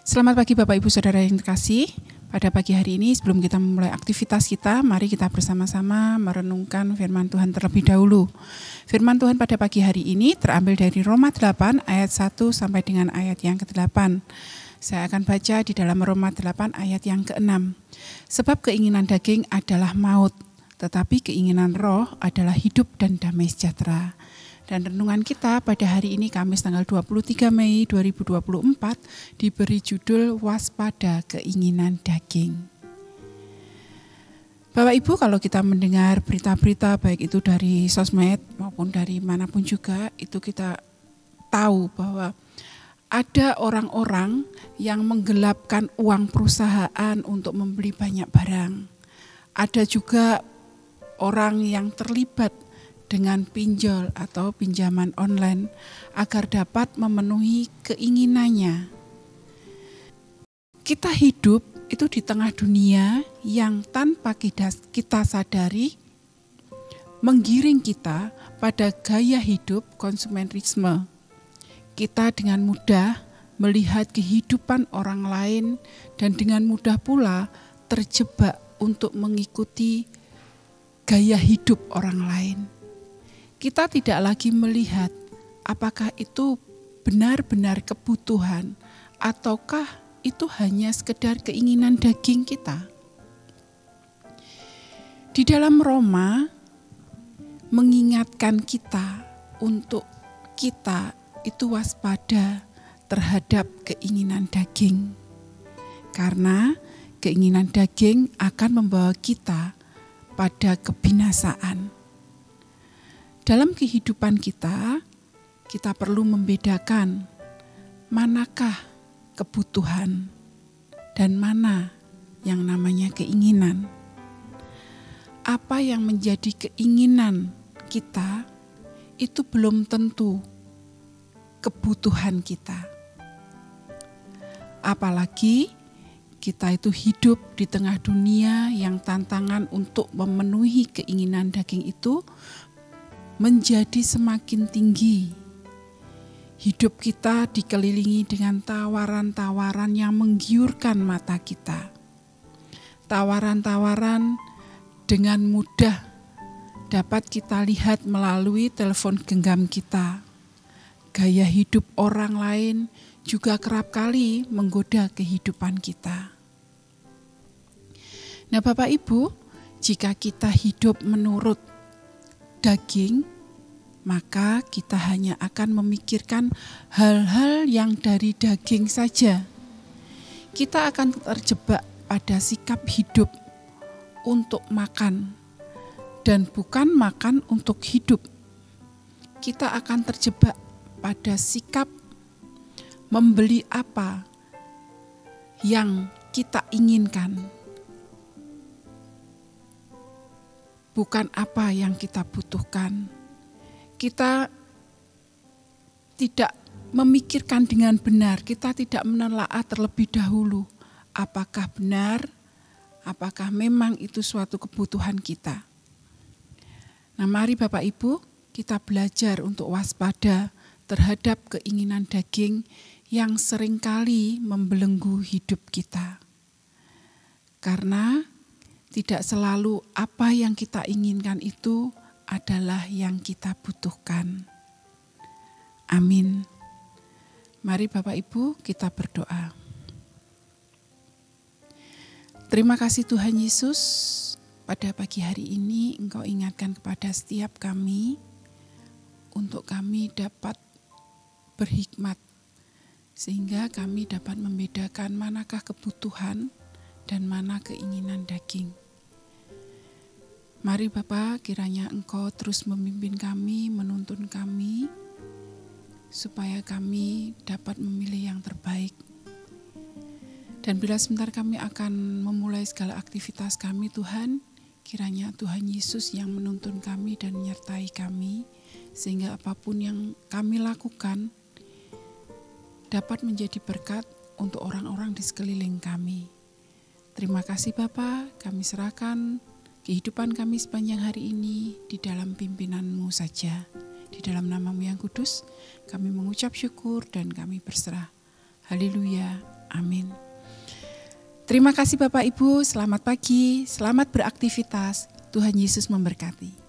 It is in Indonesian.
Selamat pagi Bapak Ibu Saudara yang terkasih. Pada pagi hari ini sebelum kita memulai aktivitas kita, mari kita bersama-sama merenungkan firman Tuhan terlebih dahulu. Firman Tuhan pada pagi hari ini terambil dari Roma 8 ayat 1 sampai dengan ayat yang ke-8. Saya akan baca di dalam Roma 8 ayat yang ke-6. Sebab keinginan daging adalah maut, tetapi keinginan roh adalah hidup dan damai sejahtera. Dan renungan kita pada hari ini Kamis tanggal 23 Mei 2024 diberi judul Waspada Keinginan Daging. Bapak Ibu, kalau kita mendengar berita-berita baik itu dari sosmed maupun dari manapun juga, itu kita tahu bahwa ada orang-orang yang menggelapkan uang perusahaan untuk membeli banyak barang. Ada juga orang yang terlibat dengan pinjol atau pinjaman online agar dapat memenuhi keinginannya. Kita hidup itu di tengah dunia yang tanpa kita sadari menggiring kita pada gaya hidup konsumerisme. Kita dengan mudah melihat kehidupan orang lain dan dengan mudah pula terjebak untuk mengikuti gaya hidup orang lain. Kita tidak lagi melihat apakah itu benar-benar kebutuhan ataukah itu hanya sekedar keinginan daging kita. Di dalam Roma mengingatkan kita untuk kita itu waspada terhadap keinginan daging. Karena keinginan daging akan membawa kita pada kebinasaan. Dalam kehidupan kita perlu membedakan manakah kebutuhan dan mana yang namanya keinginan. Apa yang menjadi keinginan kita itu belum tentu kebutuhan kita. Apalagi kita itu hidup di tengah dunia yang tantangan untuk memenuhi keinginan daging itu menjadi semakin tinggi. Hidup kita dikelilingi dengan tawaran-tawaran yang menggiurkan mata kita. Tawaran-tawaran dengan mudah dapat kita lihat melalui telepon genggam kita. Gaya hidup orang lain juga kerap kali menggoda kehidupan kita. Nah Bapak Ibu, jika kita hidup menurut daging, maka kita hanya akan memikirkan hal-hal yang dari daging saja. Kita akan terjebak pada sikap hidup untuk makan dan bukan makan untuk hidup. Kita akan terjebak pada sikap membeli apa yang kita inginkan, bukan apa yang kita butuhkan. Kita tidak memikirkan dengan benar, kita tidak menelaah terlebih dahulu apakah benar, apakah memang itu suatu kebutuhan kita. Nah mari Bapak Ibu, kita belajar untuk waspada terhadap keinginan daging yang seringkali membelenggu hidup kita. Karena tidak selalu apa yang kita inginkan itu adalah yang kita butuhkan. Amin. Mari Bapak Ibu kita berdoa. Terima kasih Tuhan Yesus, pada pagi hari ini Engkau ingatkan kepada setiap kami untuk kami dapat berhikmat sehingga kami dapat membedakan manakah kebutuhan dan mana keinginan daging. Mari Bapa, kiranya Engkau terus memimpin kami, menuntun kami, supaya kami dapat memilih yang terbaik. Dan bila sebentar kami akan memulai segala aktivitas kami Tuhan, kiranya Tuhan Yesus yang menuntun kami dan menyertai kami, sehingga apapun yang kami lakukan dapat menjadi berkat untuk orang-orang di sekeliling kami. Terima kasih Bapa, kami serahkan kehidupan kami sepanjang hari ini di dalam pimpinan-Mu saja. Di dalam nama-Mu yang kudus, kami mengucap syukur dan kami berserah. Haleluya. Amin. Terima kasih Bapak Ibu, selamat pagi, selamat beraktivitas. Tuhan Yesus memberkati.